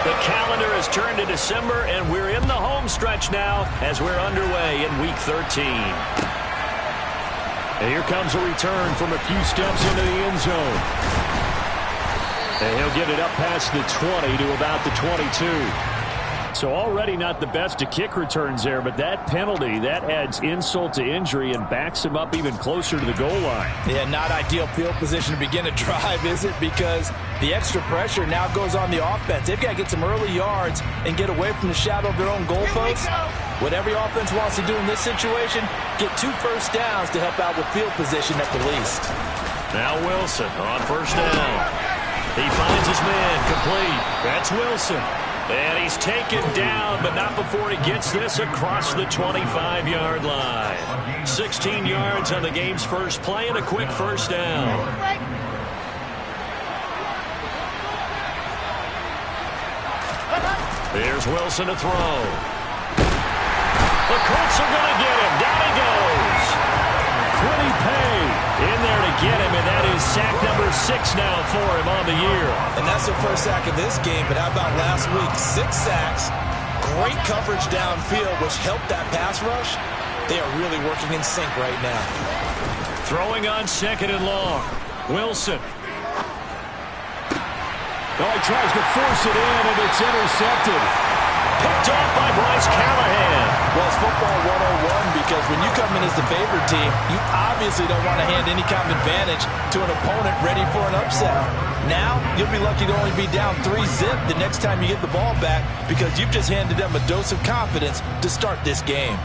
The calendar has turned to December, and we're in the home stretch now as we're underway in Week 13. And here comes a return from a few steps into the end zone. And he'll get it up past the 20 to about the 22. So already not the best of kick returns there, but that penalty, that adds insult to injury and backs him up even closer to the goal line. Yeah, not ideal field position to begin a drive, is it? Because the extra pressure now goes on the offense. They've got to get some early yards and get away from the shadow of their own goalposts. What every offense wants to do in this situation, get 2 first downs to help out with field position at the least. Now Wilson on first down. He finds his man complete. That's Wilson. And he's taken down, but not before he gets this across the 25-yard line. 16 yards on the game's first play and a quick first down. Here's Wilson to throw. The Colts are going to get him. Down he goes. Quiddy Pay in there to get him, and that is sack number 6 now for him on the year. And that's the first sack of this game, but how about last week? 6 sacks, great coverage downfield, which helped that pass rush. They are really working in sync right now. Throwing on second and long. Wilson. Oh, he tries to force it in, and it's intercepted. Picked off by Bryce Callahan. Well, it's football 101 because when you come in as the favored team, you obviously don't want to hand any kind of advantage to an opponent ready for an upset. Now, you'll be lucky to only be down 3-zip the next time you get the ball back because you've just handed them a dose of confidence to start this game.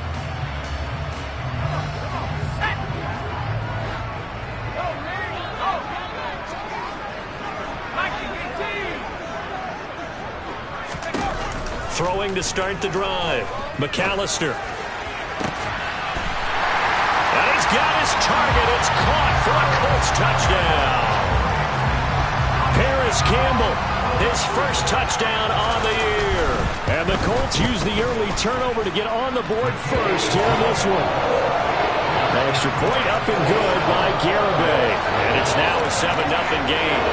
Throwing to start the drive. McAllister. And he's got his target. It's caught for a Colts touchdown. Paris Campbell, his first touchdown on the year. And the Colts use the early turnover to get on the board first here in this one. An extra point up and good by Garibay. And it's now a 7-0 game.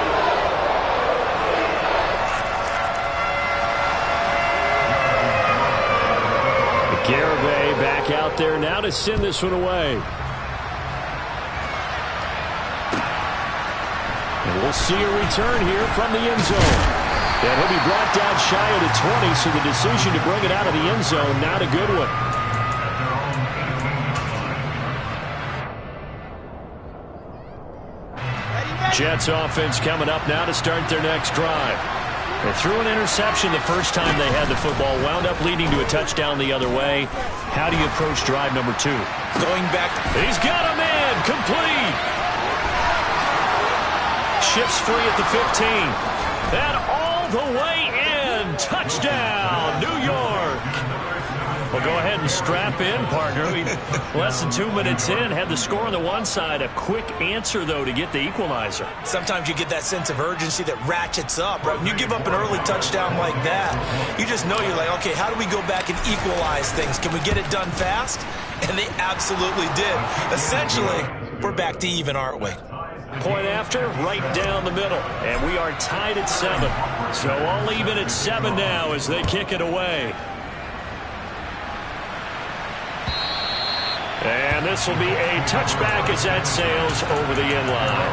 Garibay back out there now to send this one away. And we'll see a return here from the end zone. And he'll be brought down shy of the 20, so the decision to bring it out of the end zone, not a good one. Jets offense coming up now to start their next drive. They threw an interception the first time they had the football, wound up leading to a touchdown the other way. How do you approach drive number 2? Going back. He's got a man. Complete. Shifts free at the 15. And all the way in. Touchdown, New York. Well, go ahead and strap in, partner. Less than 2 minutes in, had the score on the one side. A quick answer, though, to get the equalizer. Sometimes you get that sense of urgency that ratchets up, right? When you give up an early touchdown like that, you just know you're like, okay, how do we go back and equalize things? Can we get it done fast? And they absolutely did. Essentially, we're back to even, aren't we? Point after, right down the middle. And we are tied at 7. So all even at 7 now as they kick it away. And this will be a touchback as that sails over the end line.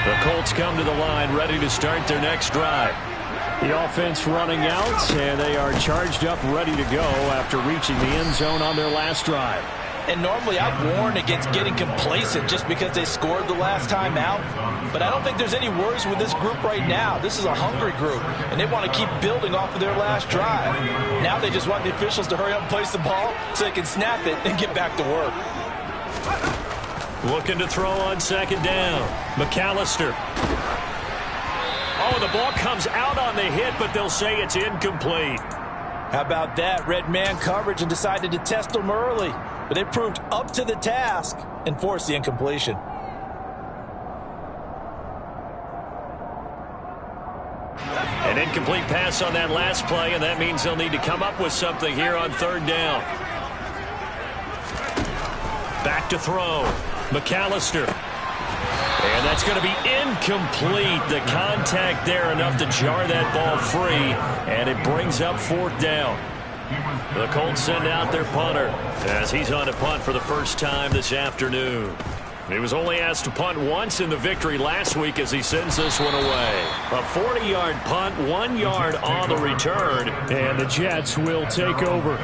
The Colts come to the line ready to start their next drive. The offense running out, and they are charged up ready to go after reaching the end zone on their last drive. And normally I'd warn against getting complacent just because they scored the last time out. But I don't think there's any worries with this group right now. This is a hungry group, and they want to keep building off of their last drive. Now they just want the officials to hurry up and place the ball so they can snap it and get back to work. Looking to throw on second down. McAllister. Oh, the ball comes out on the hit, but they'll say it's incomplete. How about that? Red man coverage and decided to test them early. But they proved up to the task and forced the incompletion. An incomplete pass on that last play, and that means they'll need to come up with something here on third down. Back to throw. McAllister. And that's going to be incomplete. The contact there enough to jar that ball free, and it brings up 4th down. The Colts send out their punter as he's on to punt for the first time this afternoon. He was only asked to punt once in the victory last week as he sends this one away. A 40-yard punt, 1 yard on the return, and the Jets will take over.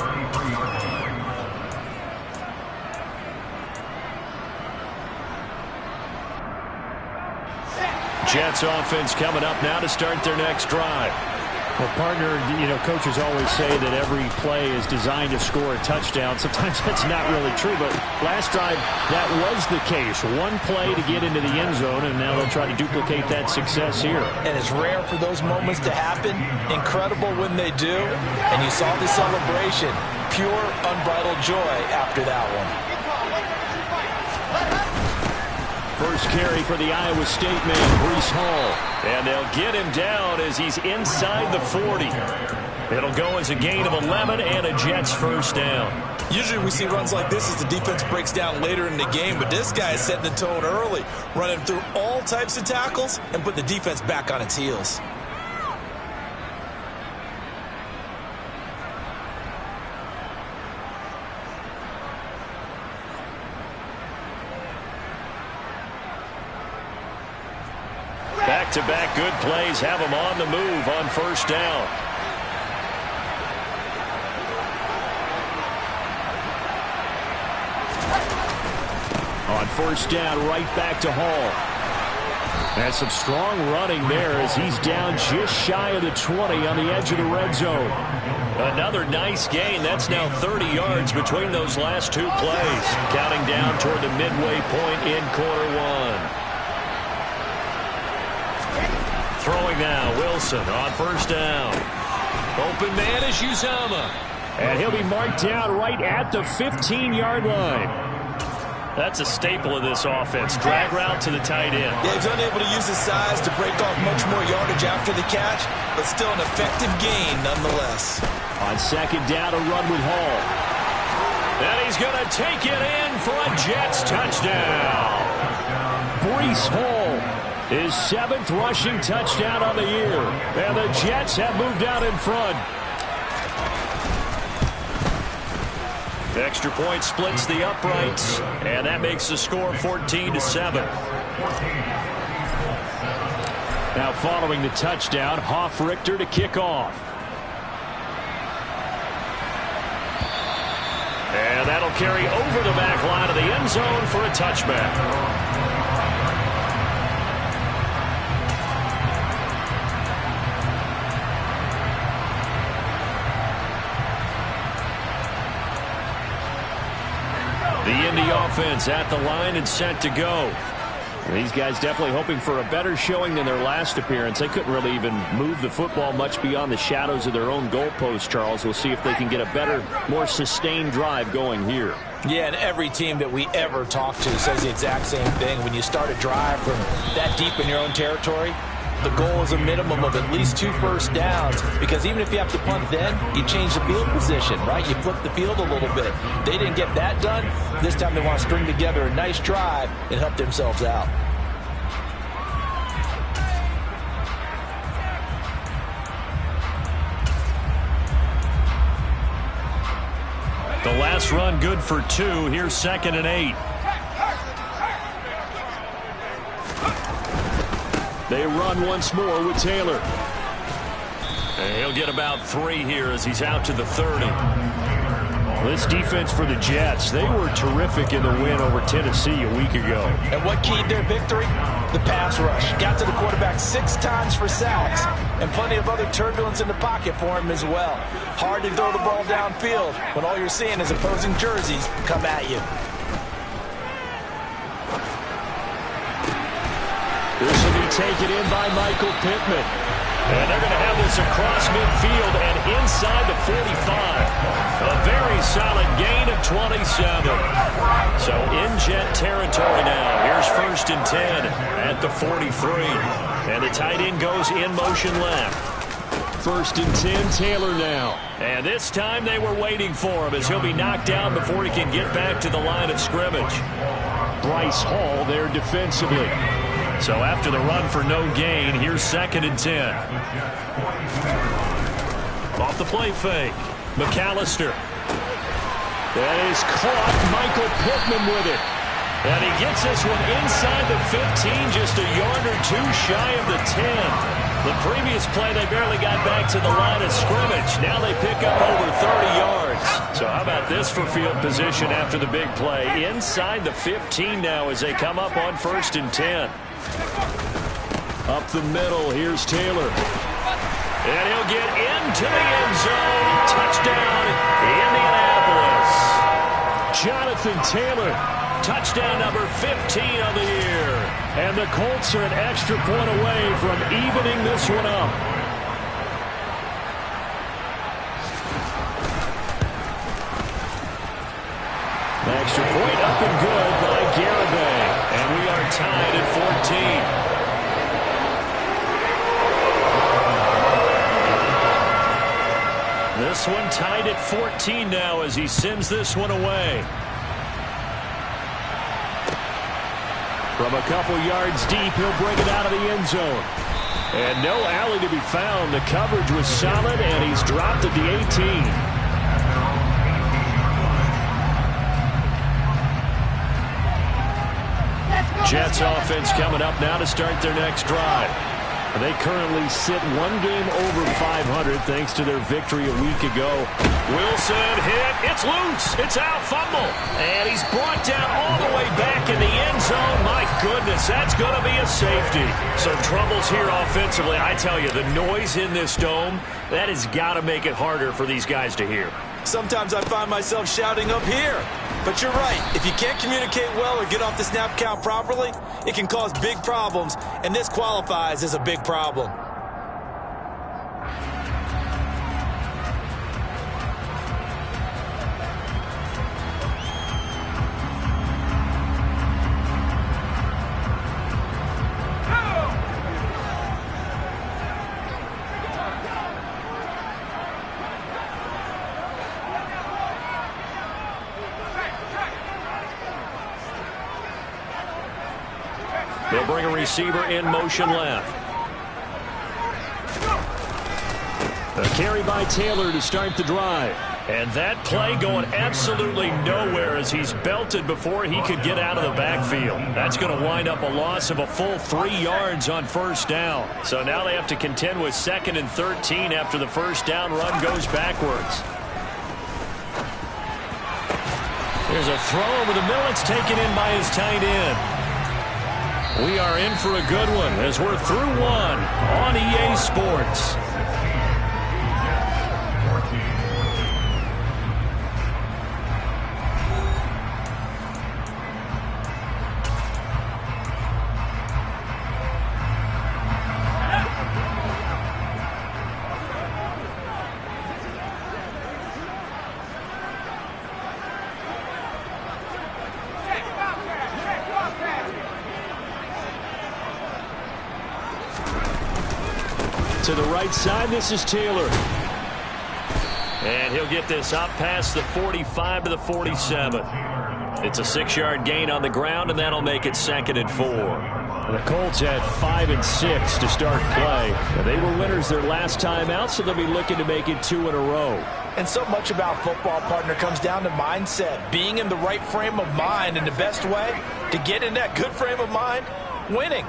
Jets offense coming up now to start their next drive. Well, partner, coaches always say that every play is designed to score a touchdown. Sometimes that's not really true, but last drive, that was the case. One play to get into the end zone, and now they'll try to duplicate that success here. And it's rare for those moments to happen. Incredible when they do. And you saw the celebration. Pure, unbridled joy after that one. First carry for the Iowa State man, Breece Hall. And they'll get him down as he's inside the 40. It'll go as a gain of 11 and a Jets first down. Usually we see runs like this as the defense breaks down later in the game, but this guy is setting the tone early, running through all types of tackles and put the defense back on its heels. Back-to-back good plays have him on the move on first down. On first down, right back to Hall. And some strong running there as he's down just shy of the 20 on the edge of the red zone. Another nice gain. That's now 30 yards between those last two plays. Counting down toward the midway point in quarter one. Throwing now, Wilson on first down. Open man is Uzomah. And he'll be marked down right at the 15-yard line. That's a staple of this offense. Drag route to the tight end. Yeah, he's unable to use his size to break off much more yardage after the catch, but still an effective gain nonetheless. On second down, a run with Hall. And he's going to take it in for a Jets touchdown. Breece Hall. His 7th rushing touchdown on the year. And the Jets have moved out in front. The extra point splits the uprights. And that makes the score 14-7. Now following the touchdown, Hofrichter to kick off. And that'll carry over the back line of the end zone for a touchback. The Indy offense at the line and set to go. These guys definitely hoping for a better showing than their last appearance. They couldn't really even move the football much beyond the shadows of their own goalpost, Charles. We'll see if they can get a better, more sustained drive going here. Yeah, and every team that we ever talk to says the exact same thing. When you start a drive from that deep in your own territory, the goal is a minimum of at least 2 first downs, because even if you have to punt then, you change the field position, right? You flip the field a little bit. They didn't get that done. This time they want to string together a nice drive and help themselves out. The last run good for 2. Here's 2nd and 8. They run once more with Taylor. And he'll get about 3 here as he's out to the 30. This defense for the Jets, they were terrific in the win over Tennessee a week ago. And what keyed their victory? The pass rush. Got to the quarterback 6 times for sacks, and plenty of other turbulence in the pocket for him as well. Hard to throw the ball downfield when all you're seeing is opposing jerseys come at you. This will be taken in by Michael Pittman. And they're going to have this across midfield and inside the 45. A very solid gain of 27. So in Jet territory now. Here's 1st and 10 at the 43. And the tight end goes in motion left. 1st and 10. Taylor now. And this time they were waiting for him as he'll be knocked down before he can get back to the line of scrimmage. Bryce Hall there defensively. So after the run for no gain, here's 2nd and 10. Off the play fake. McAllister. That is caught. Michael Pittman with it. And he gets this one inside the 15, just a yard or two shy of the 10. The previous play, they barely got back to the line of scrimmage. Now they pick up over 30 yards. So how about this for field position after the big play? Inside the 15 now as they come up on 1st and 10. Up the middle, here's Taylor. And he'll get into the end zone. Touchdown, Indianapolis. Jonathan Taylor. Touchdown number 15 of the year. And the Colts are an extra point away from evening this one up. Extra point up and good by Garibay. And we are tied at 14. This one tied at 14 now as he sends this one away. From a couple yards deep, he'll bring it out of the end zone. And no alley to be found. The coverage was solid, and he's dropped at the 18. Jets offense coming up now to start their next drive. They currently sit one game over 500 thanks to their victory a week ago. Wilson hit. It's loose. It's out. Fumble. And he's brought down all the way back in the end zone. My goodness, that's going to be a safety. Some troubles here offensively. I tell you, the noise in this dome, that has got to make it harder for these guys to hear. Sometimes I find myself shouting up here. But you're right. If you can't communicate well or get off the snap count properly, it can cause big problems, and this qualifies as a big problem. They'll bring a receiver in motion left. A carry by Taylor to start the drive. And that play going absolutely nowhere as he's belted before he could get out of the backfield. That's going to wind up a loss of a full 3 yards on 1st down. So now they have to contend with 2nd and 13 after the 1st down run goes backwards. There's a throw over the middle. It's taken in by his tight end. We are in for a good one as we're through one on EA Sports. To the right side, this is Taylor. And he'll get this up past the 45 to the 47. It's a 6-yard gain on the ground, and that'll make it 2nd and 4. The Colts had 5 and 6 to start play. They were winners their last time out, so they'll be looking to make it 2 in a row. And so much about football, partner, comes down to mindset. Being in the right frame of mind, and the best way to get in that good frame of mind, winning.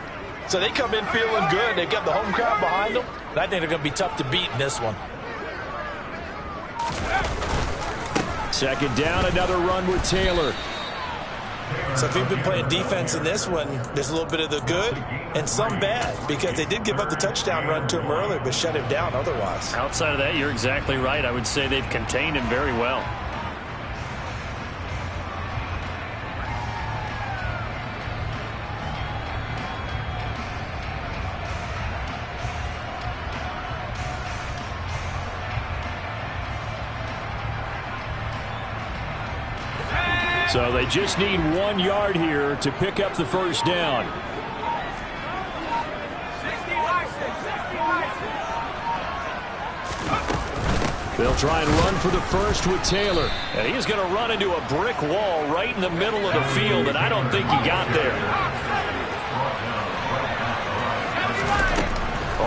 So they come in feeling good. They've got the home crowd behind them. And I think they're going to be tough to beat in this one. 2nd down, another run with Taylor. So if we've been playing defense in this one, there's a little bit of the good and some bad, because they did give up the touchdown run to him earlier, but shut him down otherwise. Outside of that, you're exactly right. I would say they've contained him very well. So they just need 1 yard here to pick up the 1st down. They'll try and run for the first with Taylor. And he's going to run into a brick wall right in the middle of the field, and I don't think he got there.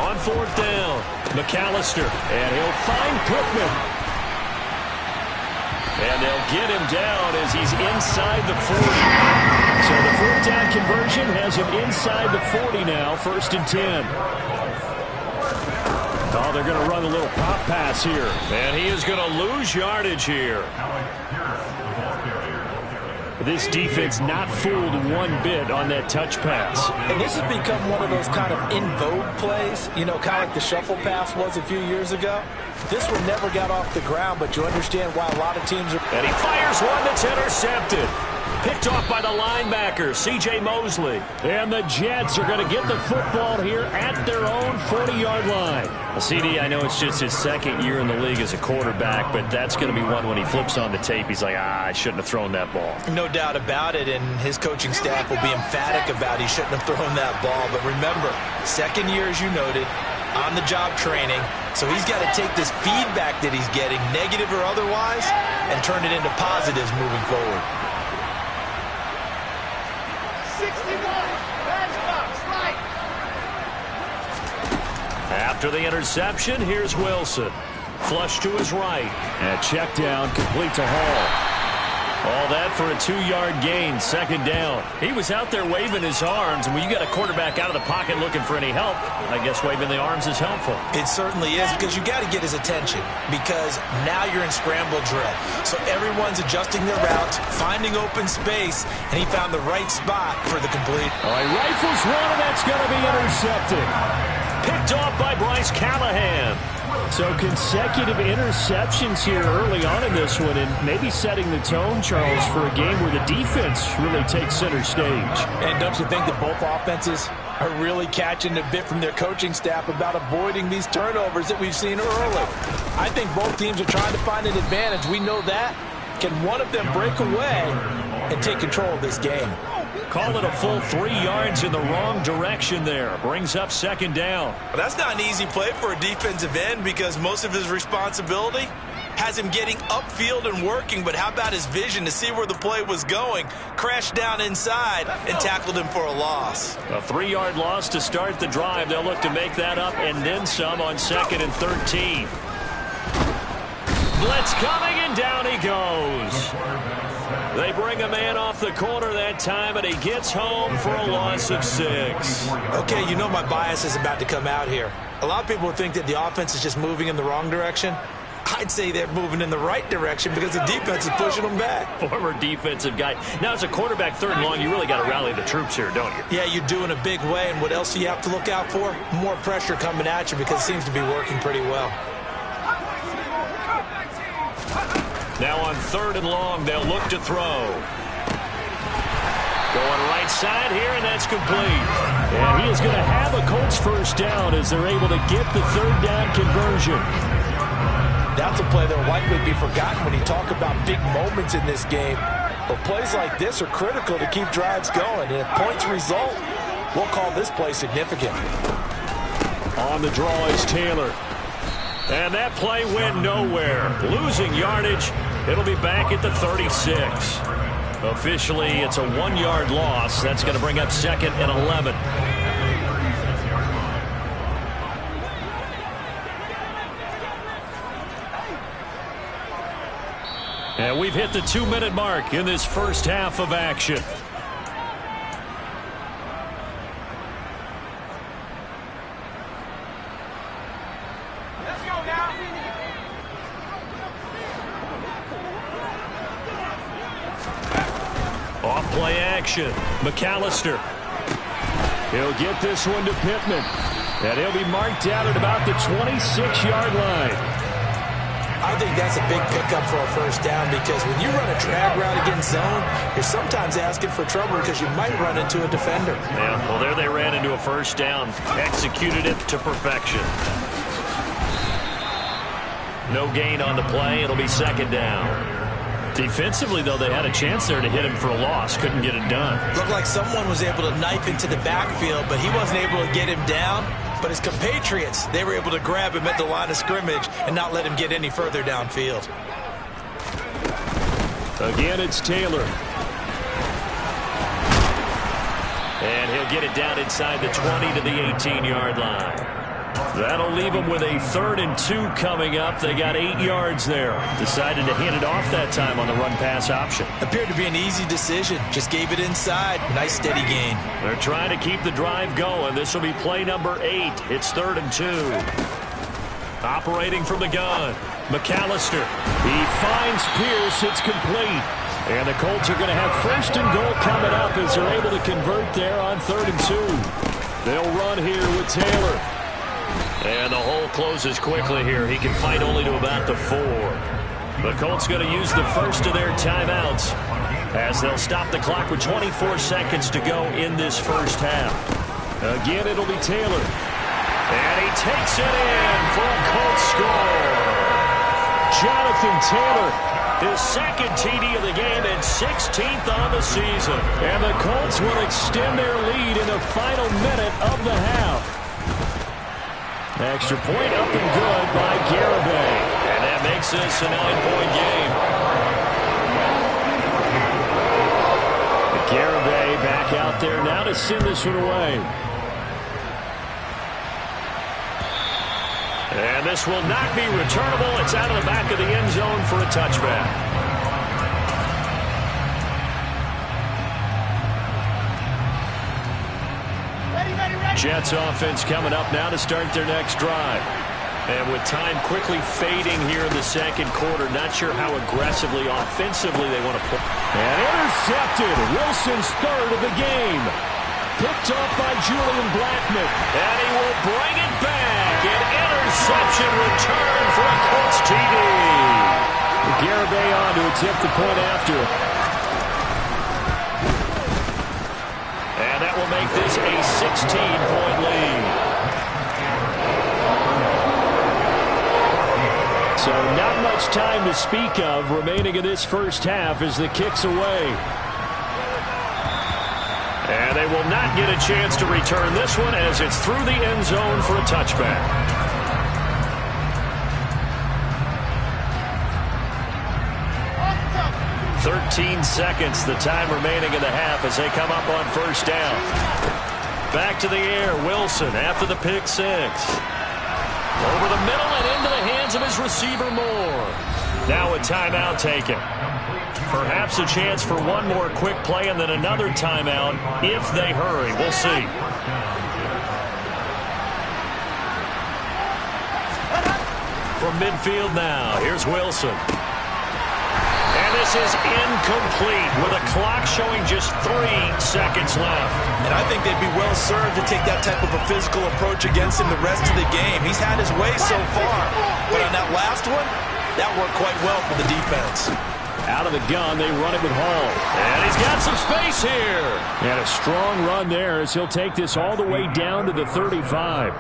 On fourth down, McAllister. And he'll find Pittman. And they'll get him down as he's inside the 40. So the fourth down conversion has him inside the 40 now, 1st and 10. Oh, they're going to run a little pop pass here. And he is going to lose yardage here. This defense not fooled one bit on that touch pass. And this has become one of those kind of in vogue plays, you know, kind of like the shuffle pass was a few years ago. This one never got off the ground, but you understand why a lot of teams are... And he fires one that's intercepted. Picked off by the linebacker, C.J. Mosley. And the Jets are going to get the football here at their own 40-yard line. Well, CD, I know it's just his second year in the league as a quarterback, but that's going to be one when he flips on the tape. He's like, I shouldn't have thrown that ball. No doubt about it, and his coaching staff will be emphatic about he shouldn't have thrown that ball. But remember, second year, as you noted, on-the-job training, so he's got to take this feedback that he's getting, negative or otherwise, and turn it into positives moving forward. 61, matchbox, right. After the interception, here's Wilson. Flush to his right. And check down, complete to Hall. All that for a 2-yard gain, 2nd down. He was out there waving his arms, and when you got a quarterback out of the pocket looking for any help, I guess waving the arms is helpful. It certainly is, because you got to get his attention, because now you're in scramble drill. So everyone's adjusting their routes, finding open space, and he found the right spot for the complete. All right, rifles one, and that's going to be intercepted. Picked off by Bryce Callahan. So consecutive interceptions here early on in this one, and maybe setting the tone, Charles, for a game where the defense really takes center stage. And don't you think that both offenses are really catching a bit from their coaching staff about avoiding these turnovers that we've seen early? I think both teams are trying to find an advantage. We know that. Can one of them break away and take control of this game? Call it a full 3 yards in the wrong direction there. Brings up 2nd down. Well, that's not an easy play for a defensive end, because most of his responsibility has him getting upfield and working, but how about his vision to see where the play was going? Crashed down inside and tackled him for a loss. A 3-yard loss to start the drive. They'll look to make that up and then some on 2nd and 13. Blitz coming, and down he goes. They bring a man off the corner that time, and he gets home for a loss of 6. Okay, you know my bias is about to come out here. A lot of people think that the offense is just moving in the wrong direction. I'd say they're moving in the right direction because the defense is pushing them back. Former defensive guy. Now, as a quarterback 3rd and long, you really got to rally the troops here, don't you? Yeah, you do in a big way, and what else do you have to look out for? More pressure coming at you, because it seems to be working pretty well. Now on 3rd and long, they'll look to throw. Going right side here, and that's complete. And he is going to have a Colts first down as they're able to get the 3rd down conversion. That's a play that will likely be forgotten when you talk about big moments in this game. But plays like this are critical to keep drives going. And if points result, we'll call this play significant. On the draw is Taylor. And that play went nowhere. Losing yardage. It'll be back at the 36. Officially, it's a 1-yard loss. That's going to bring up 2nd and 11. And we've hit the 2-minute mark in this first half of action. Let's go now. Off play action. McAllister. He'll get this one to Pittman. And he'll be marked out at about the 26-yard line. I think that's a big pickup for a first down, because when you run a drag route against zone, you're sometimes asking for trouble because you might run into a defender. Yeah, well, there they ran into a first down. Executed it to perfection. No gain on the play. It'll be 2nd down. Defensively, though, they had a chance there to hit him for a loss. Couldn't get it done. Looked like someone was able to knife into the backfield, but he wasn't able to get him down. But his compatriots, they were able to grab him at the line of scrimmage and not let him get any further downfield. Again, it's Taylor. And he'll get it down inside the 20 to the 18-yard line. That'll leave them with a 3rd and 2 coming up. They got 8 yards there. Decided to hand it off that time on the run-pass option. Appeared to be an easy decision. Just gave it inside. Nice steady gain. They're trying to keep the drive going. This will be play number 8. It's 3rd and 2. Operating from the gun, McAllister. He finds Pierce. It's complete. And the Colts are going to have 1st and goal coming up as they're able to convert there on 3rd and 2. They'll run here with Taylor. And the hole closes quickly here. He can fight only to about the 4. The Colts going to use the first of their timeouts as they'll stop the clock with 24 seconds to go in this first half. Again, it'll be Taylor. And he takes it in for a Colts score. Jonathan Taylor, his 2nd TD of the game and 16th on the season. And the Colts will extend their lead in the final minute of the half. Extra point up and good by Garibay. And that makes this a 9-point game. Garibay back out there now to send this one away. And this will not be returnable. It's out of the back of the end zone for a touchback. Jets offense coming up now to start their next drive. And with time quickly fading here in the second quarter, not sure how aggressively, offensively they want to play. And intercepted. Wilson's 3rd of the game. Picked up by Julian Blackmon. And he will bring it back. An interception return for a Colts TD. Garibay on to attempt the point after. And that will make this a 16-point lead. So not much time to speak of remaining in this first half as the kick's away. And they will not get a chance to return this one as it's through the end zone for a touchback. 13 seconds, the time remaining in the half as they come up on 1st down. Back to the air, Wilson after the pick 6. Over the middle and into the hands of his receiver Moore. Now a timeout taken. Perhaps a chance for one more quick play and then another timeout if they hurry. We'll see. From midfield now, here's Wilson. And this is incomplete with a clock showing just 3 seconds left. And I think they'd be well served to take that type of a physical approach against him the rest of the game. He's had his way so far. But on that last one, that worked quite well for the defense. Out of the gun, they run it with Hall. And he's got some space here. And a strong run there as he'll take this all the way down to the 35.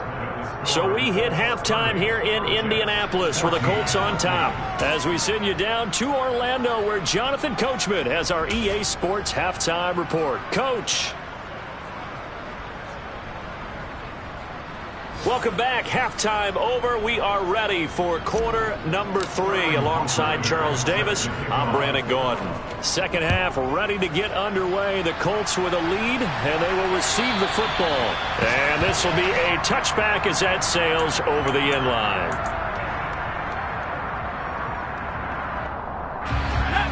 So we hit halftime here in Indianapolis with the Colts on top as we send you down to Orlando where Jonathan Coachman has our EA Sports halftime report. Coach. Welcome back. Halftime over. We are ready for quarter number 3 alongside Charles Davis. I'm Brandon Gordon. Second half ready to get underway. The Colts with a lead, and they will receive the football. And this will be a touchback as that sails over the end line.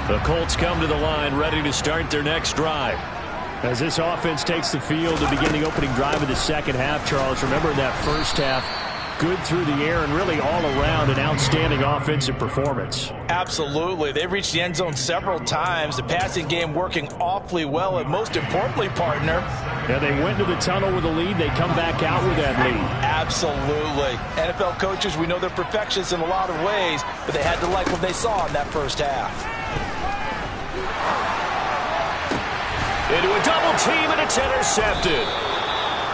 The Colts come to the line ready to start their next drive. As this offense takes the field to begin the opening drive of the second half, Charles, remember that first half, good through the air and really all around an outstanding offensive performance. Absolutely. They've reached the end zone several times. The passing game working awfully well, and most importantly, partner. Yeah, they went to the tunnel with a lead. They come back out with that lead. Absolutely. NFL coaches, we know they're perfectionists in a lot of ways, but they had to like what they saw in that first half. Into a double team, and it's intercepted.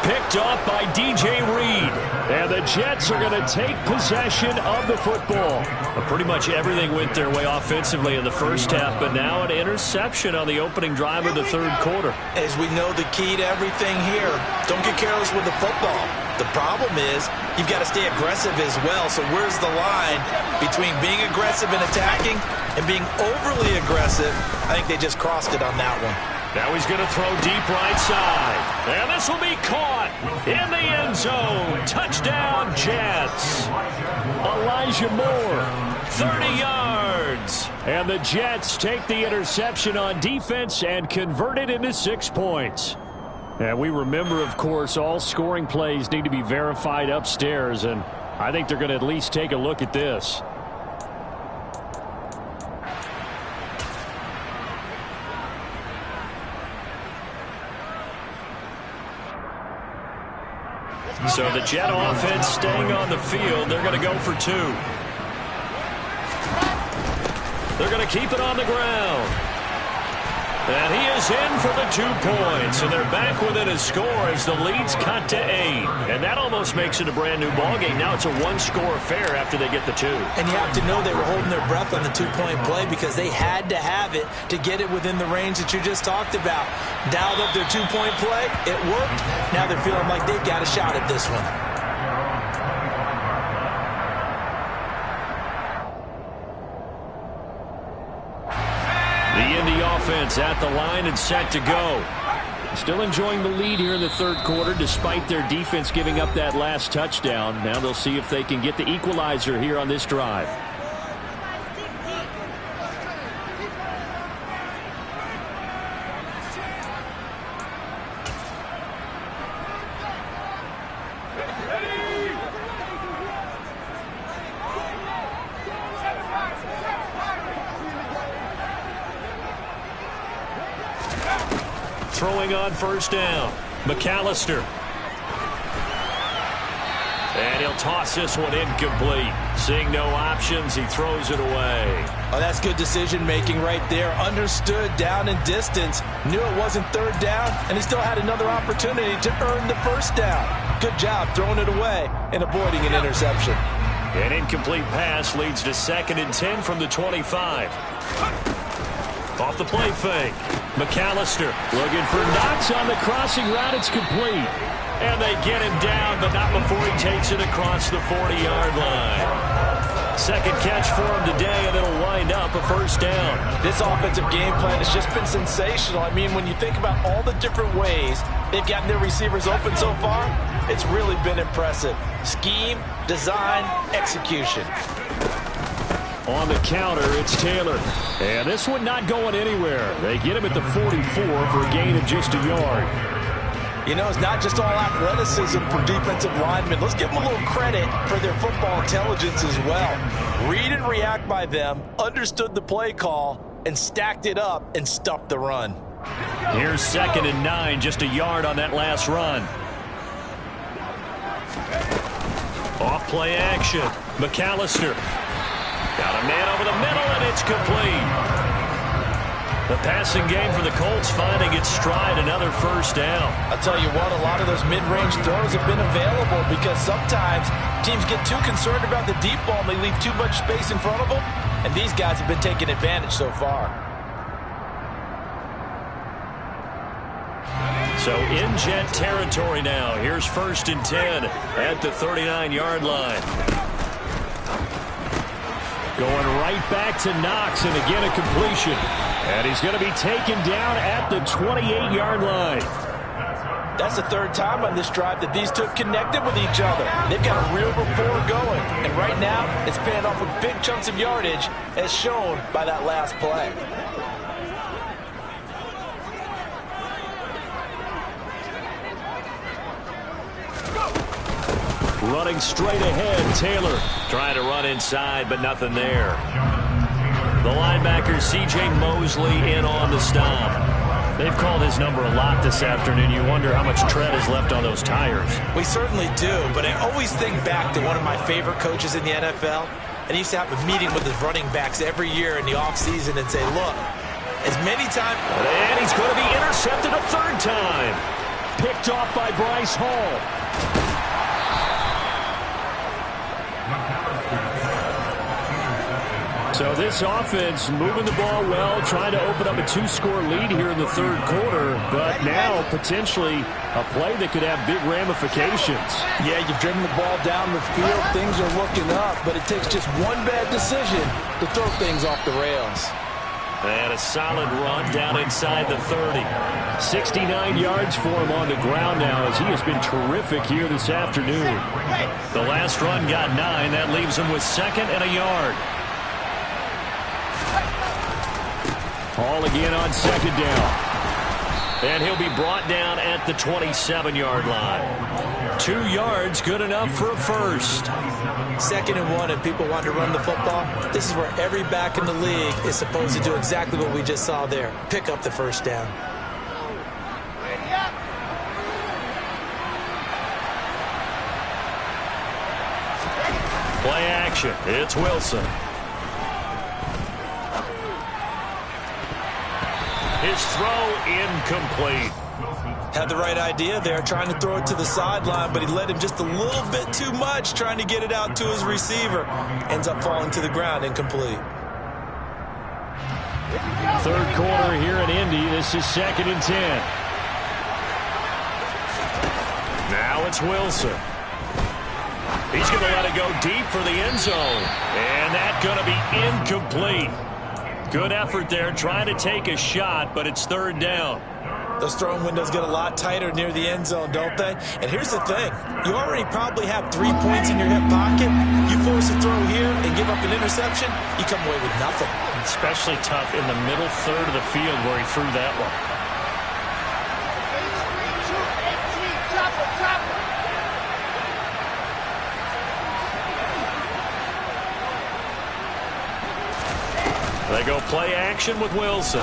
picked off by DJ Reed. And the Jets are going to take possession of the football. Well, pretty much everything went their way offensively in the first half, but now an interception on the opening drive of the third quarter. As we know, the key to everything here, don't get careless with the football. The problem is you've got to stay aggressive as well. So where's the line between being aggressive and attacking and being overly aggressive? I think they just crossed it on that one. Now he's going to throw deep right side. And this will be caught in the end zone. Touchdown, Jets. Elijah Moore, 30 yards. And the Jets take the interception on defense and convert it into 6 points. And we remember, of course, all scoring plays need to be verified upstairs. And I think they're going to at least take a look at this. So the Jet offense staying on the field. They're going to go for 2. They're going to keep it on the ground. And he is in for the 2 points. And they're back within a score as the lead's cut to 8. And that almost makes it a brand new ballgame. Now it's a 1-score affair after they get the 2. And you have to know they were holding their breath on the 2-point play because they had to have it to get it within the range that you just talked about. Dialed up their 2-point play. It worked. Now they're feeling like they've got a shot at this one. The Indy offense at the line and set to go. Still enjoying the lead here in the third quarter despite their defense giving up that last touchdown. Now they'll see if they can get the equalizer here on this drive. Throwing on first down, McAllister. And he'll toss this one incomplete. Seeing no options, he throws it away. Oh, that's good decision-making right there. Understood down and distance. Knew it wasn't third down, and he still had another opportunity to earn the first down. Good job throwing it away and avoiding an interception. An incomplete pass leads to 2nd and 10 from the 25. Off the play fake. McAllister looking for Knox on the crossing route. It's complete. And they get him down, but not before he takes it across the 40-yard line. Second catch for him today, and it'll wind up a first down. This offensive game plan has just been sensational. I mean, when you think about all the different ways they've gotten their receivers open so far, it's really been impressive. Scheme, design, execution. On the counter, it's Taylor. And this one not going anywhere. They get him at the 44 for a gain of just a yard. You know, it's not just all athleticism for defensive linemen. Let's give them a little credit for their football intelligence as well. Read and react by them, understood the play call, and stacked it up and stuffed the run. Here's 2nd and 9, just a yard on that last run. Off play action. McAllister. Got a man over the middle, and it's complete. The passing game for the Colts finding its stride, another first down. I'll tell you what, a lot of those mid-range throws have been available because sometimes teams get too concerned about the deep ball and they leave too much space in front of them, and these guys have been taking advantage so far. So in Jet territory now. Here's 1st and 10 at the 39-yard line. Going right back to Knox, and again a completion. And he's going to be taken down at the 28-yard line. That's the third time on this drive that these two connected with each other. They've got a real rapport going. And right now, it's paying off with big chunks of yardage, as shown by that last play. Running straight ahead, Taylor trying to run inside, but nothing there. The linebacker, C.J. Mosley, in on the stop. They've called his number a lot this afternoon. You wonder how much tread is left on those tires. We certainly do, but I always think back to one of my favorite coaches in the NFL. And he used to have a meeting with his running backs every year in the offseason and say, look, as many times... And he's going to be intercepted a third time. Picked off by Bryce Hall. So this offense moving the ball well, trying to open up a 2-score lead here in the third quarter, but now potentially a play that could have big ramifications. Yeah, you've driven the ball down the field. Things are looking up, but it takes just one bad decision to throw things off the rails. And a solid run down inside the 30. 69 yards for him on the ground now as he has been terrific here this afternoon. The last run got 9. That leaves him with 2nd and a yard. Hall again on 2nd down. And he'll be brought down at the 27-yard line. 2 yards, good enough for a first. 2nd and 1, and people want to run the football. This is where every back in the league is supposed to do exactly what we just saw there. Pick up the first down. Play action. It's Wilson. His throw incomplete. Had the right idea there, trying to throw it to the sideline, but he led him just a little bit too much, trying to get it out to his receiver. Ends up falling to the ground, incomplete. Third quarter here in Indy. This is 2nd and 10. Now it's Wilson. He's going to let it go deep for the end zone. And that's going to be incomplete. Good effort there, trying to take a shot, but it's 3rd down. Those throwing windows get a lot tighter near the end zone, don't they? And here's the thing. You already probably have 3 points in your hip pocket. You force a throw here and give up an interception, you come away with nothing. Especially tough in the middle third of the field where he threw that one. They go play action with Wilson.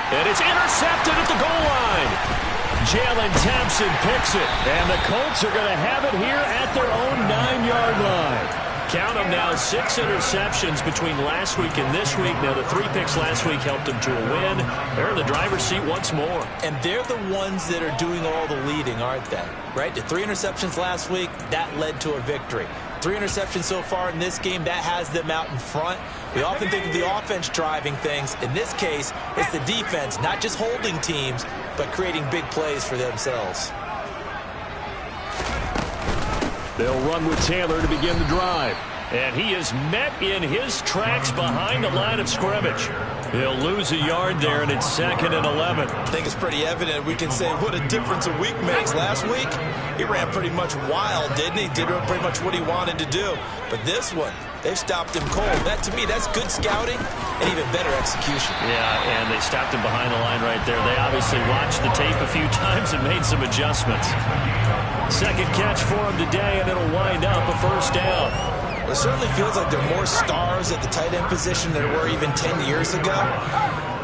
And it's intercepted at the goal line. Jalen Thompson picks it. And the Colts are going to have it here at their own 9-yard line. Count them now, 6 interceptions between last week and this week. Now, the 3 picks last week helped them to a win. They're in the driver's seat once more. And they're the ones that are doing all the leading, aren't they? Right? The 3 interceptions last week, that led to a victory. 3 interceptions so far in this game, that has them out in front. We often think of the offense driving things. In this case, it's the defense, not just holding teams, but creating big plays for themselves. They'll run with Taylor to begin the drive. And he is met in his tracks behind the line of scrimmage. He'll lose a yard there, and it's 2nd and 11. I think it's pretty evident. We can say what a difference a week makes. Last week, he ran pretty much wild, didn't he? Did pretty much what he wanted to do. But this one, they've stopped him cold. That, to me, that's good scouting and even better execution. Yeah, and they stopped him behind the line right there. They obviously watched the tape a few times and made some adjustments. Second catch for him today, and it'll wind up a first down. It certainly feels like there are more stars at the tight end position than there were even 10 years ago.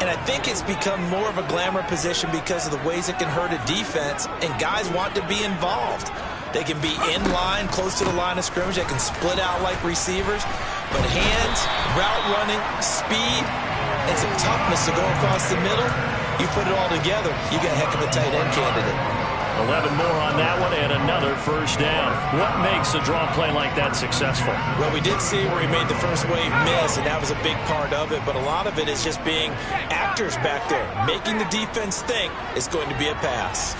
And I think it's become more of a glamour position because of the ways it can hurt a defense, and guys want to be involved. They can be in line, close to the line of scrimmage. They can split out like receivers. But hands, route running, speed, and some toughness to go across the middle, you put it all together, you got a heck of a tight end candidate. 11 more on that one and another first down. What makes a draw play like that successful? Well, we did see where he made the first wave miss, and that was a big part of it. But a lot of it is just being actors back there, making the defense think it's going to be a pass.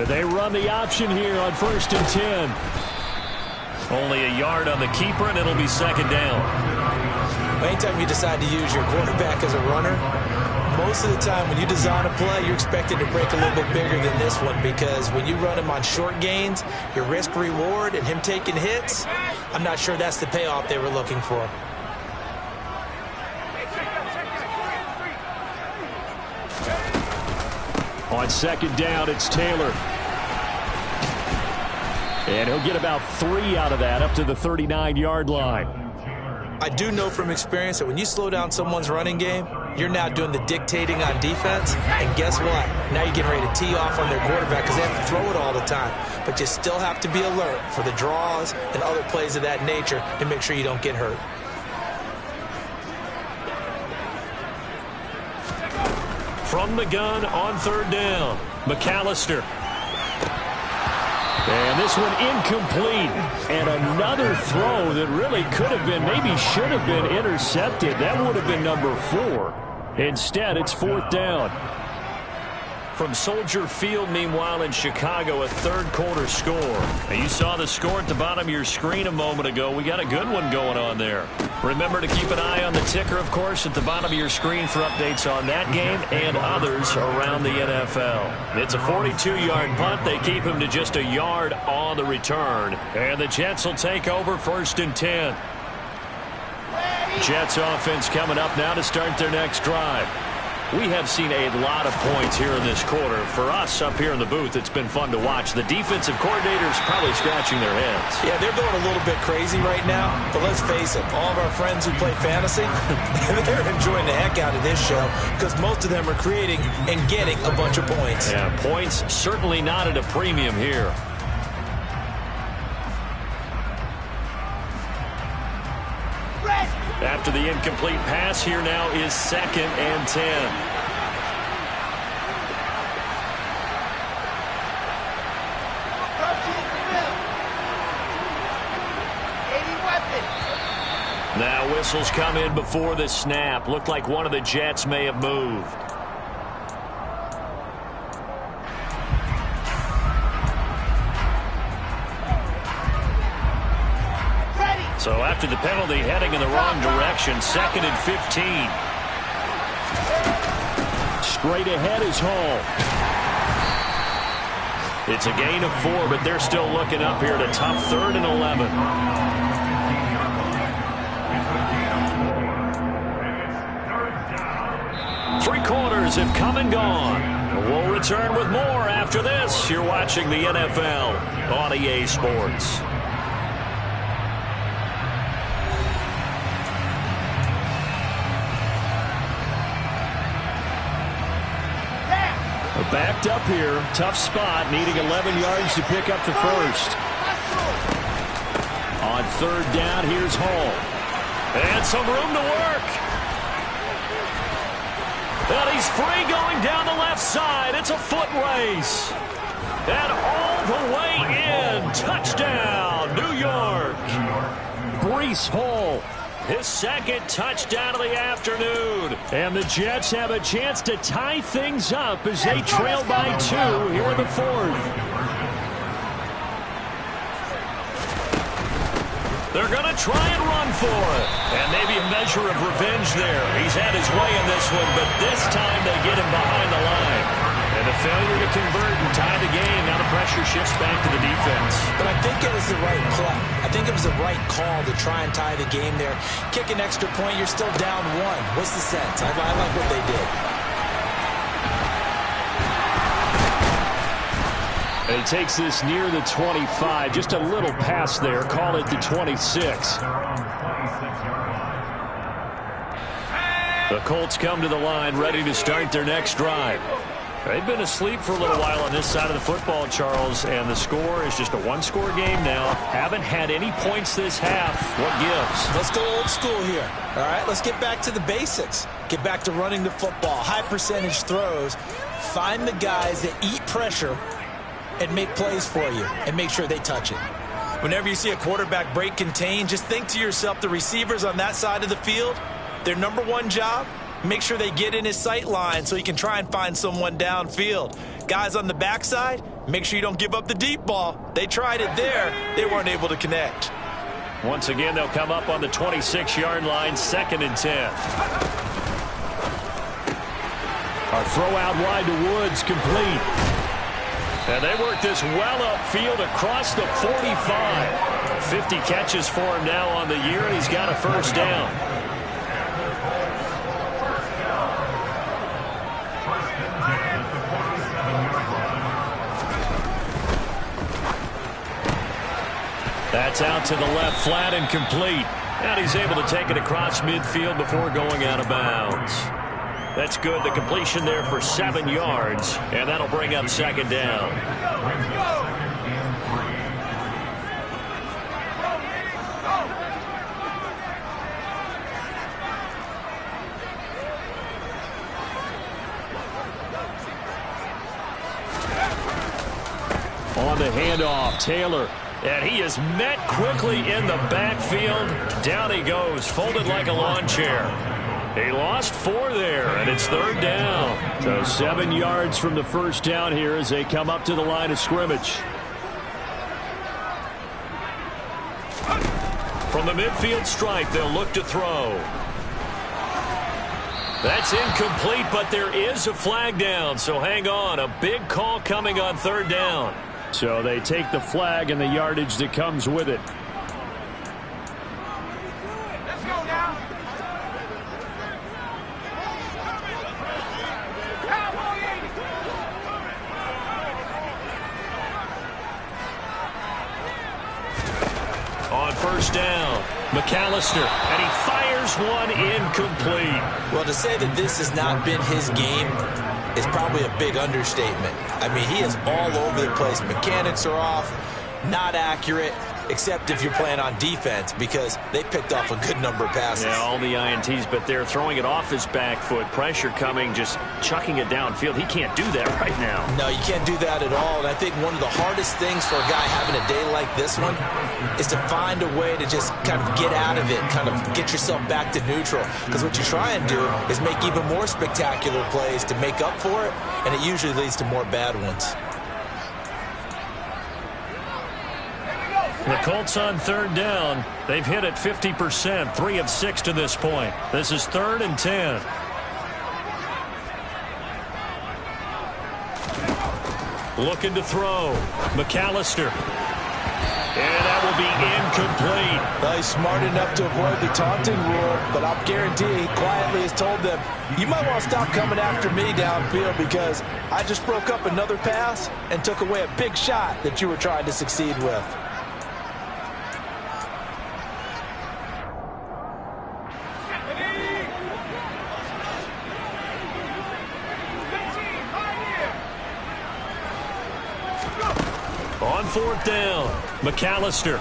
They run the option here on 1st and 10. Only a yard on the keeper, and it'll be 2nd down. Anytime you decide to use your quarterback as a runner, most of the time when you design a play, you're expected to break a little bit bigger than this one, because when you run him on short gains, your risk-reward and him taking hits, I'm not sure that's the payoff they were looking for. On 2nd down, it's Taylor. And he'll get about 3 out of that, up to the 39-yard line. I do know from experience that when you slow down someone's running game, you're now doing the dictating on defense. And guess what? Now you're getting ready to tee off on their quarterback because they have to throw it all the time. But you still have to be alert for the draws and other plays of that nature to make sure you don't get hurt. from the gun on 3rd down. McAllister. And this one incomplete. And another throw that really could have been, maybe should have been intercepted. That would have been number 4. Instead, it's 4th down. From Soldier Field, meanwhile, in Chicago, a 3rd quarter score. Now, you saw the score at the bottom of your screen a moment ago. We got a good one going on there. Remember to keep an eye on the ticker, of course, at the bottom of your screen for updates on that game and others around the NFL. It's a 42-yard punt. They keep him to just a yard on the return. And the Jets will take over 1st and 10. Jets offense coming up now to start their next drive. We have seen a lot of points here in this quarter. For us up here in the booth, it's been fun to watch. The defensive coordinators probably scratching their heads. Yeah, they're going a little bit crazy right now. But let's face it, all of our friends who play fantasy, they're enjoying the heck out of this show because most of them are creating and getting a bunch of points. Yeah, points certainly not at a premium here. After the incomplete pass, here now is 2nd and 10. Now whistles come in before the snap. Looked like one of the Jets may have moved. So after the penalty, heading in the wrong direction, 2nd and 15. Straight ahead is Hall. It's a gain of 4, but they're still looking up here at a tough 3rd and 11. Three quarters have come and gone. We'll return with more after this. You're watching the NFL on EA Sports. Backed up here. Tough spot. Needing 11 yards to pick up the first. On 3rd down, here's Hall. And some room to work. And he's free going down the left side. It's a foot race. And all the way in. Touchdown, New York. Breece Hall. His 2nd touchdown of the afternoon. And the Jets have a chance to tie things up as they trail by 2 here in the 4th. They're going to try and run for it. And maybe a measure of revenge there. He's had his way in this one, but this time they get him behind the line. And a failure to convert and tie the game. Now the pressure shifts back to the defense. But I think it was the right play. I think it was the right call to try and tie the game there. Kick an extra point, you're still down 1. What's the sense? I like what they did. And he takes this near the 25. Just a little pass there. Call it the 26. The Colts come to the line ready to start their next drive. They've been asleep for a little while on this side of the football, Charles, and the score is just a one-score game now. Haven't had any points this half. What gives? Let's go old school here. All right, let's get back to the basics. Get back to running the football, high percentage throws. Find the guys that eat pressure and make plays for you and make sure they touch it. Whenever you see a quarterback break contain, just think to yourself, the receivers on that side of the field, their number one job, make sure they get in his sight line so he can try and find someone downfield. Guys on the backside, make sure you don't give up the deep ball. They tried it there. They weren't able to connect. Once again, they'll come up on the 26-yard line, 2nd and 10. A throw out wide to Woods, complete. And they work this well upfield across the 45. 50 catches for him now on the year, and he's got a first down. That's out to the left, flat and complete. And he's able to take it across midfield before going out of bounds. That's good. The completion there for 7 yards, and that'll bring up 2nd down. on the handoff. Taylor. And he is met quickly in the backfield. Down he goes, folded like a lawn chair. He lost 4 there, and it's 3rd down. So 7 yards from the first down here as they come up to the line of scrimmage. From the midfield stripe, they'll look to throw. That's incomplete, but there is a flag down, so hang on. A big call coming on 3rd down. So they take the flag and the yardage that comes with it. Let's go now. On first down, McAllister, and he fires one incomplete. Well, to say that this has not been his game is probably a big understatement. I mean, he is all over the place. Mechanics are off, not accurate, except if you're playing on defense, because they picked off a good number of passes. Yeah, all the INTs, but they're throwing it off his back foot. Pressure coming, just chucking it downfield. He can't do that right now. No, you can't do that at all. And I think one of the hardest things for a guy having a day like this one is to find a way to just kind of get out of it, kind of get yourself back to neutral. Because what you try and do is make even more spectacular plays to make up for it, and it usually leads to more bad ones. The Colts on 3rd down. They've hit it 50%, 3 of 6 to this point. This is 3rd and 10. Looking to throw. McAllister. And that will be incomplete. Well, he's smart enough to avoid the taunting rule, but I'll guarantee he quietly has told them, you might want to stop coming after me downfield because I just broke up another pass and took away a big shot that you were trying to succeed with. On 4th down, McAllister.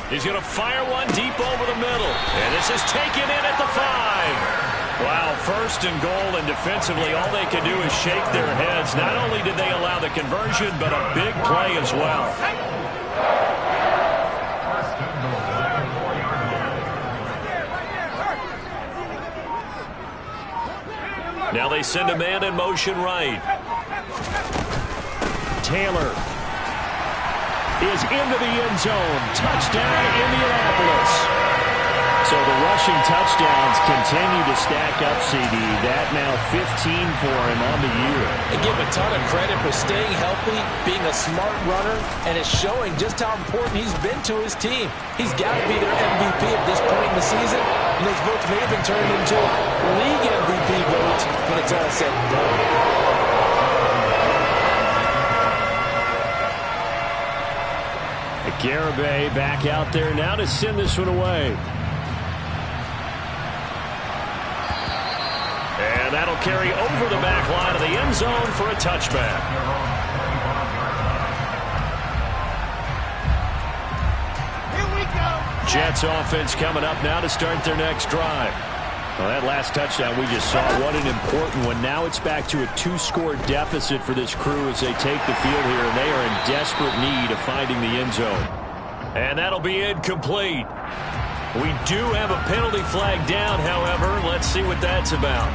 He's going to fire one deep over the middle. And this is taken in at the 5. Wow, 1st and goal, and defensively all they can do is shake their heads. Not only did they allow the conversion, but a big play as well. Now they send a man in motion right. Taylor is into the end zone. Touchdown, Indianapolis. So the rushing touchdowns continue to stack up, CD. That now 15 for him on the year. And give him a ton of credit for staying healthy, being a smart runner, and it's showing just how important he's been to his team. He's got to be their MVP at this point in the season, and those votes may have been turned into league MVP votes when it's all said and done. Garibay back out there now to send this one away. And that'll carry over the back line of the end zone for a touchback. Here we go. Jets offense coming up now to start their next drive. Well, that last touchdown we just saw, what an important one. Now it's back to a 2-score deficit for this crew as they take the field here, and they are in desperate need of finding the end zone. And that'll be incomplete. We do have a penalty flag down, however. Let's see what that's about.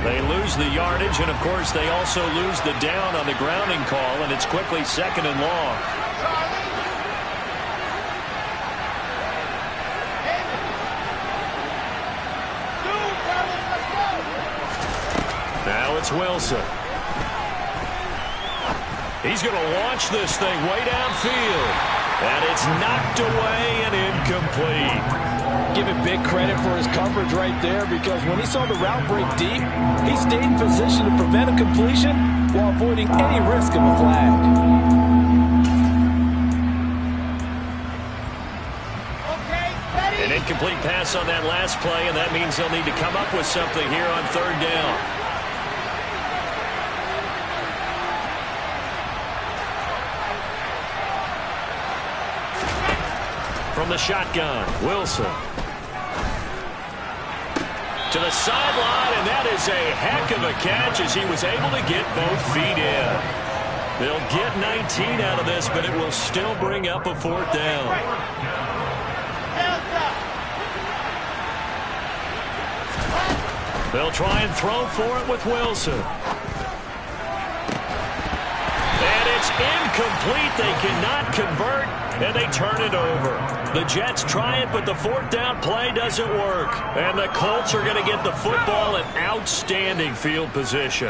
They lose the yardage, and of course they also lose the down on the grounding call, and it's quickly 2nd and long. Now it's Wilson. He's going to launch this thing way downfield. And it's knocked away and incomplete. Give him big credit for his coverage right there, because when he saw the route break deep, he stayed in position to prevent a completion while avoiding any risk of a flag. An incomplete pass on that last play, and that means they'll need to come up with something here on 3rd down. From the shotgun, Wilson. To the sideline, and that is a heck of a catch as he was able to get both feet in. They'll get 19 out of this, but it will still bring up a 4th down. They'll try and throw for it with Wilson. And it's incomplete. They cannot convert, and they turn it over. The Jets try it, but the 4th down play doesn't work. And the Colts are going to get the football in outstanding field position.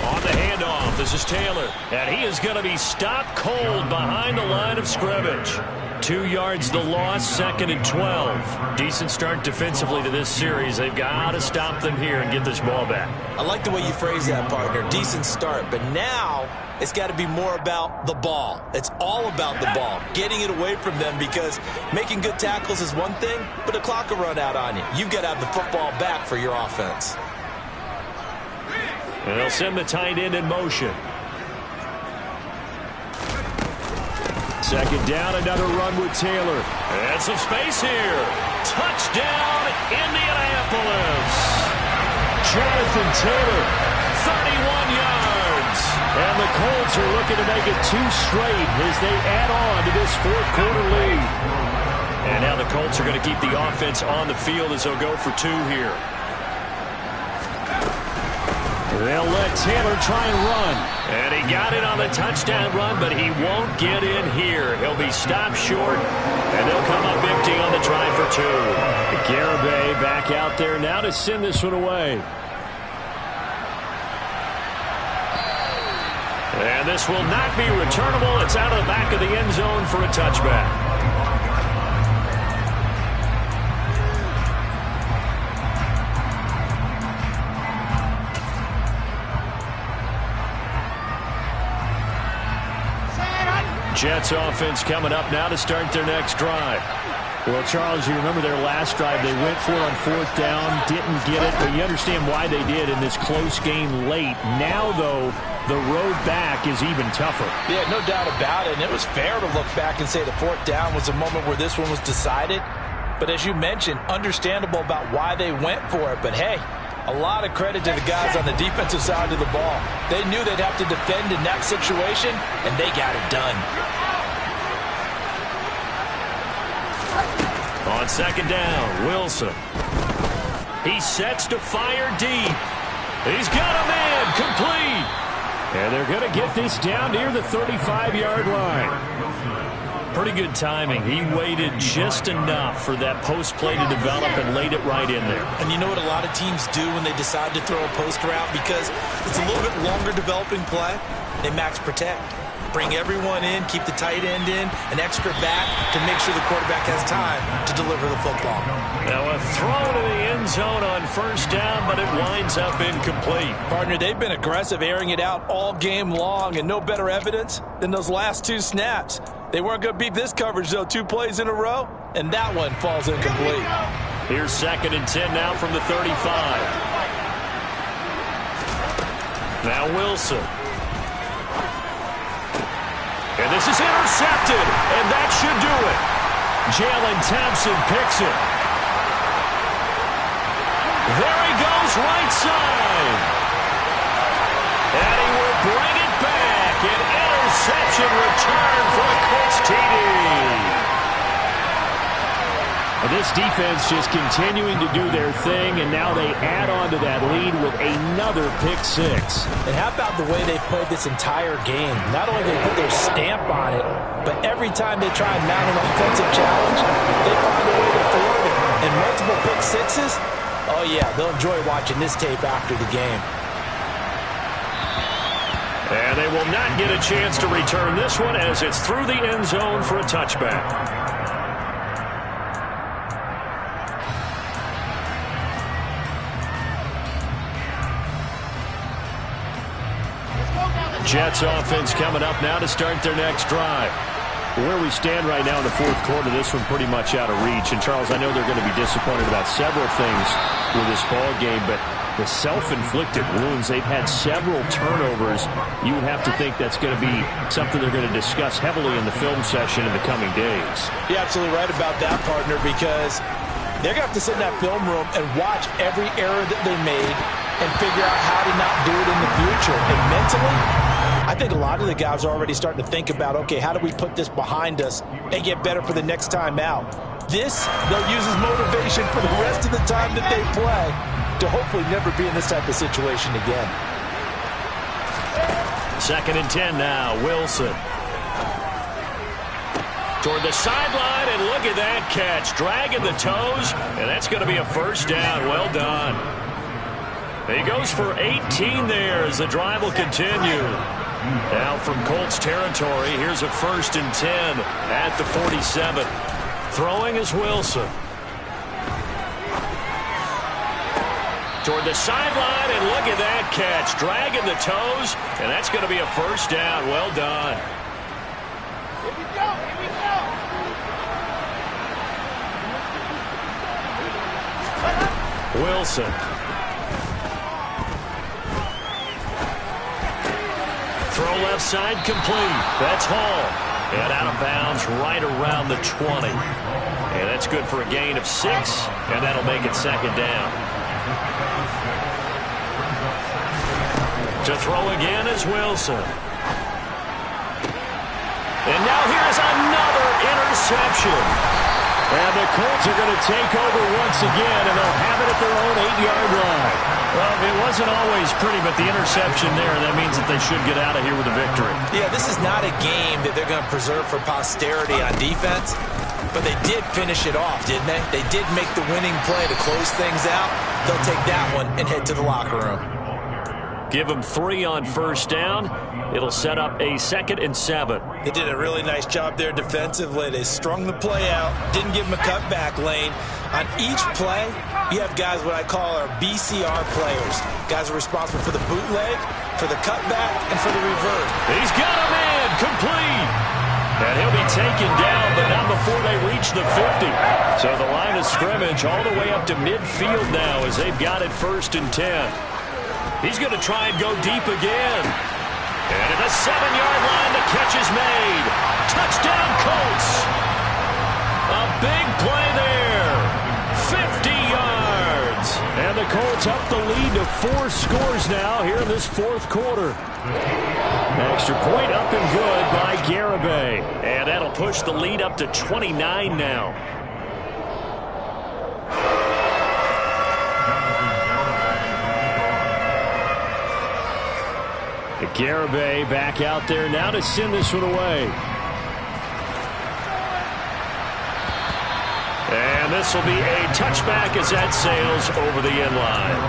On the handoff, this is Taylor. And he is going to be stopped cold behind the line of scrimmage. 2 yards the loss, 2nd and 12. Decent start defensively to this series. They've got to stop them here and get this ball back. I like the way you phrase that, partner. Decent start. But now it's got to be more about the ball. It's all about the ball. Getting it away from them, because making good tackles is one thing, but the clock will run out on you. You've got to have the football back for your offense. And they'll send the tight end in motion. 2nd down, another run with Taylor. And some space here. Touchdown, Indianapolis. Jonathan Taylor, 31 yards. And the Colts are looking to make it 2 straight as they add on to this 4th quarter lead. And now the Colts are going to keep the offense on the field as they'll go for 2 here. They'll let Taylor try and run. And he got it on the touchdown run, but he won't get in here. He'll be stopped short, and they'll come up empty on the try for 2. Garibay back out there now to send this one away. And this will not be returnable. It's out of the back of the end zone for a touchback. Jets offense coming up now to start their next drive. Well, Charles, you remember their last drive. They went for it on 4th down, didn't get it, but you understand why they did in this close game late. Now, though, the road back is even tougher. Yeah, no doubt about it. And it was fair to look back and say the 4th down was a moment where this one was decided. But as you mentioned, understandable about why they went for it. But, hey, a lot of credit to the guys on the defensive side of the ball. They knew they'd have to defend in that situation, and they got it done. On 2nd down, Wilson. He sets to fire deep. He's got a man complete. And they're going to get this down near the 35-yard line. Pretty good timing. He waited just enough for that post play to develop and laid it right in there. And you know what a lot of teams do when they decide to throw a post route? Because it's a little bit longer developing play, they max protect. Bring everyone in, keep the tight end in, an extra back to make sure the quarterback has time to deliver the football. Now a throw to the end zone on 1st down, but it winds up incomplete. Partner, they've been aggressive, airing it out all game long, and no better evidence than those last 2 snaps. They weren't going to beat this coverage, though. 2 plays in a row, and that one falls incomplete. Here's 2nd and 10 now from the 35. Now Wilson. And this is intercepted, and that should do it. Jalen Thompson picks it. There he goes, right side. And he will bring it back. An interception return for the Colts TD. This defense just continuing to do their thing, and now they add on to that lead with another pick 6. And how about the way they played this entire game? Not only they put their stamp on it, but every time they try and mount an offensive challenge, they find a way to thwart it. And multiple pick 6s, oh yeah, they'll enjoy watching this tape after the game. And they will not get a chance to return this one as it's through the end zone for a touchback. Jets offense coming up now to start their next drive. Where we stand right now in the 4th quarter, this one pretty much out of reach. And, Charles, I know they're going to be disappointed about several things with this ball game, but the self-inflicted wounds. They've had several turnovers. You would have to think that's going to be something they're going to discuss heavily in the film session in the coming days. You're absolutely right about that, partner, because they're going to have to sit in that film room and watch every error that they made and figure out how to not do it in the future. And mentally, I think a lot of the guys are already starting to think about, okay, how do we put this behind us and get better for the next time out? This, they'll use as motivation for the rest of the time that they play to hopefully never be in this type of situation again. 2nd and 10 now, Wilson. Toward the sideline, and look at that catch. Dragging the toes, and that's going to be a first down. Well done. He goes for 18 there as the drive will continue. Now from Colts territory, here's a 1st and 10 at the 47. Throwing is Wilson. Toward the sideline, and look at that catch. Dragging the toes, and that's going to be a first down. Well done. Here we go, here we go. Wilson. Throw left side complete. That's Hall. And out of bounds right around the 20. And that's good for a gain of 6, and that'll make it 2nd down. To throw again is Wilson. And now here's another interception. And the Colts are going to take over once again, and they'll have it at their own 8-yard line. Well, it wasn't always pretty, but the interception there, that means that they should get out of here with a victory. Yeah, this is not a game that they're going to preserve for posterity on defense, but they did finish it off, didn't they? They did make the winning play to close things out. They'll take that one and head to the locker room. Give them 3 on 1st down. It'll set up a 2nd and 7. They did a really nice job there defensively. They strung the play out, didn't give them a cutback lane. On each play, you have guys what I call our BCR players. Guys are responsible for the bootleg, for the cutback, and for the reverse. He's got a man complete. And he'll be taken down, but not before they reach the 50. So the line of scrimmage all the way up to midfield now as they've got it 1st and 10. He's going to try and go deep again. And at the 7-yard line, the catch is made. Touchdown, Colts. A big play there. 50 yards. And the Colts up the lead to 4 scores now here in this 4th quarter. Extra point up and good by Garibay. And that'll push the lead up to 29 now. Garibay back out there now to send this one away. And this will be a touchback as that sails over the end line.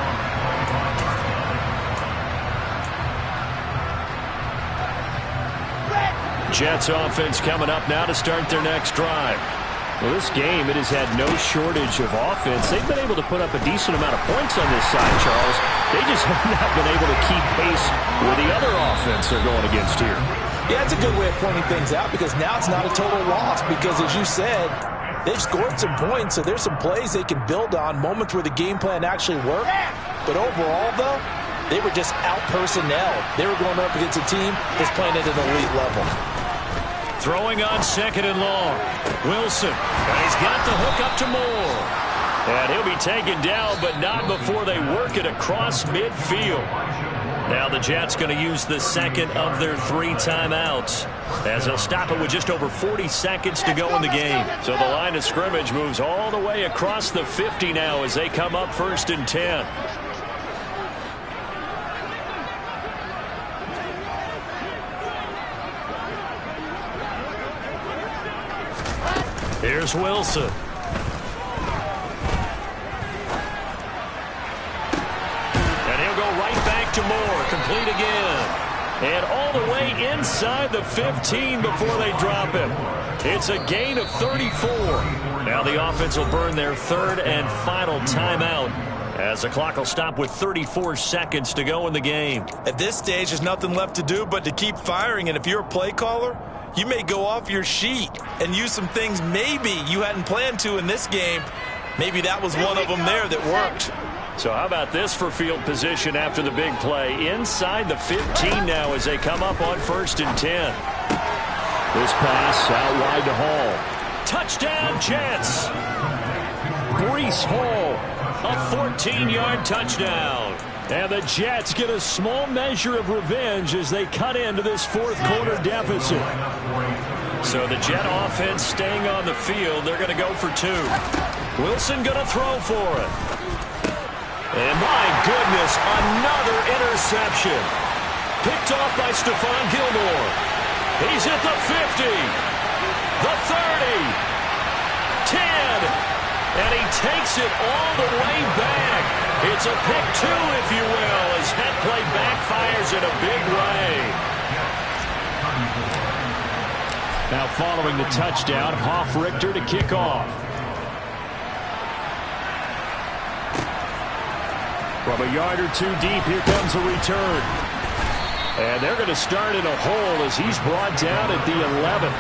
Jets offense coming up now to start their next drive. Well, this game, it has had no shortage of offense. They've been able to put up a decent amount of points on this side, Charles. They just have not been able to keep pace with the other offense they're going against here. Yeah, it's a good way of pointing things out because now it's not a total loss because, as you said, they've scored some points, so there's some plays they can build on, moments where the game plan actually worked. But overall, though, they were just out-personnel. They were going up against a team that's playing at an elite level. Throwing on 2nd and long. Wilson. And he's got the hook up to Moore. And he'll be taken down, but not before they work it across midfield. Now the Jets going to use the 2nd of their 3 timeouts as they'll stop it with just over 40 seconds to go in the game. So the line of scrimmage moves all the way across the 50 now as they come up 1st and 10. Here's Wilson. And he'll go right back to Moore. Complete again. And all the way inside the 15 before they drop him. It's a gain of 34. Now the offense will burn their 3rd and final timeout as the clock will stop with 34 seconds to go in the game. At this stage, there's nothing left to do but to keep firing. And if you're a play caller, you may go off your sheet and use some things maybe you hadn't planned to in this game. Maybe that was one of them there that worked. So how about this for field position after the big play? Inside the 15 now as they come up on 1st and 10. This pass out wide to Hall. Touchdown, Jets! Breece Hall, a 14-yard touchdown. And the Jets get a small measure of revenge as they cut into this fourth-quarter deficit. So the Jet offense staying on the field. They're going to go for 2. Wilson going to throw for it. And my goodness, another interception. Picked off by Stephon Gilmore. He's at the 50, the 30, 10, and he takes it all the way back. It's a pick 2, if you will, as that play backfires in a big way. Now following the touchdown, Hofrichter to kick off. From a yard or 2 deep, here comes a return. And they're going to start in a hole as he's brought down at the 11.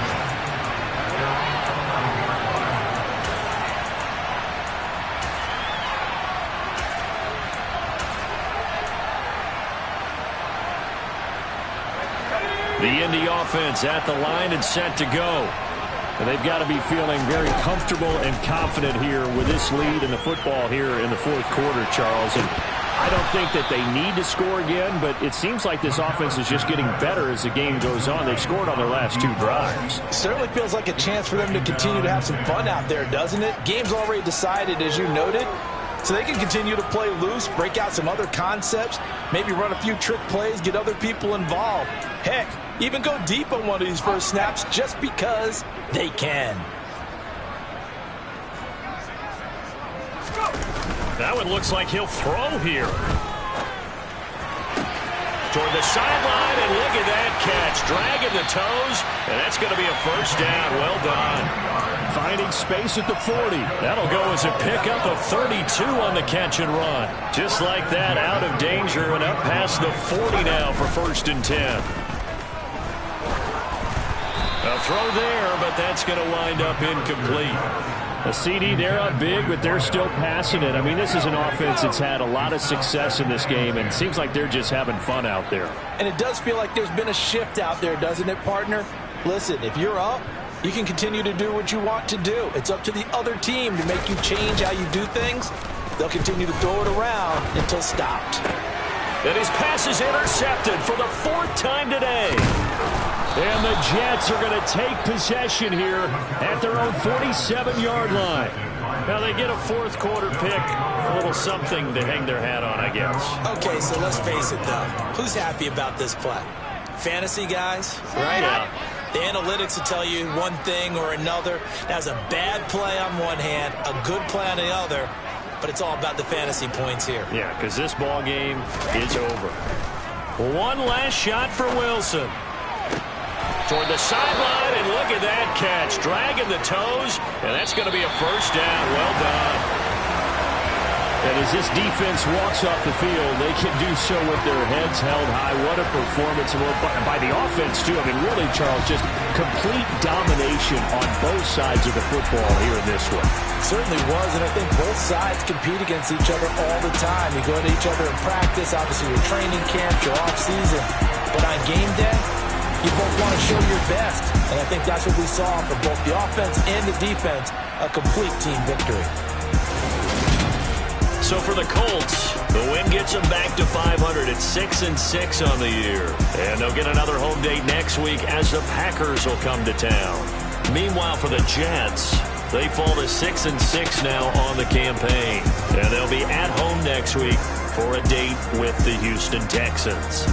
The Indy offense at the line and set to go. And they've got to be feeling very comfortable and confident here with this lead in the football here in the fourth quarter, Charles. And I don't think that they need to score again, but it seems like this offense is just getting better as the game goes on. They've scored on their last 2 drives. Certainly feels like a chance for them to continue to have some fun out there, doesn't it? Game's already decided, as you noted, so they can continue to play loose, break out some other concepts, maybe run a few trick plays, get other people involved. Heck, even go deep on one of these first snaps just because they can. That one looks like he'll throw here. Toward the sideline, and look at that catch. Dragging the toes, and that's going to be a first down. Well done. Finding space at the 40. That'll go as a pickup of 32 on the catch and run. Just like that, out of danger and up past the 40 now for 1st and 10. A throw there, but that's going to wind up incomplete. A CD, they're up big, but they're still passing it. I mean, this is an offense that's had a lot of success in this game, and it seems like they're just having fun out there. And it does feel like there's been a shift out there, doesn't it, partner? Listen, if you're up, you can continue to do what you want to do. It's up to the other team to make you change how you do things. They'll continue to throw it around until stopped. And his pass is intercepted for the 4th time today. And the Jets are going to take possession here at their own 47-yard line. Now they get a fourth-quarter pick, a little something to hang their hat on, I guess. Okay, so let's face it, though. Who's happy about this play? Fantasy guys, right? Yeah. The analytics will tell you one thing or another. That's a bad play on one hand, a good play on the other, but it's all about the fantasy points here. Yeah, because this ball game is over. One last shot for Wilson. Toward the sideline, and look at that catch. Dragging the toes, and that's going to be a first down. Well done. And as this defense walks off the field, they can do so with their heads held high. What a performance by the offense, too. I mean, really, Charles, just complete domination on both sides of the football here in this one. Certainly was, and I think both sides compete against each other all the time. You go into each other in practice, obviously your training camp, your off-season. But on game day, you both want to show your best, and I think that's what we saw from both the offense and the defense, a complete team victory. So for the Colts, the win gets them back to 500 at 6-6 on the year. And they'll get another home date next week as the Packers will come to town. Meanwhile, for the Jets, they fall to 6-6 now on the campaign. And they'll be at home next week for a date with the Houston Texans.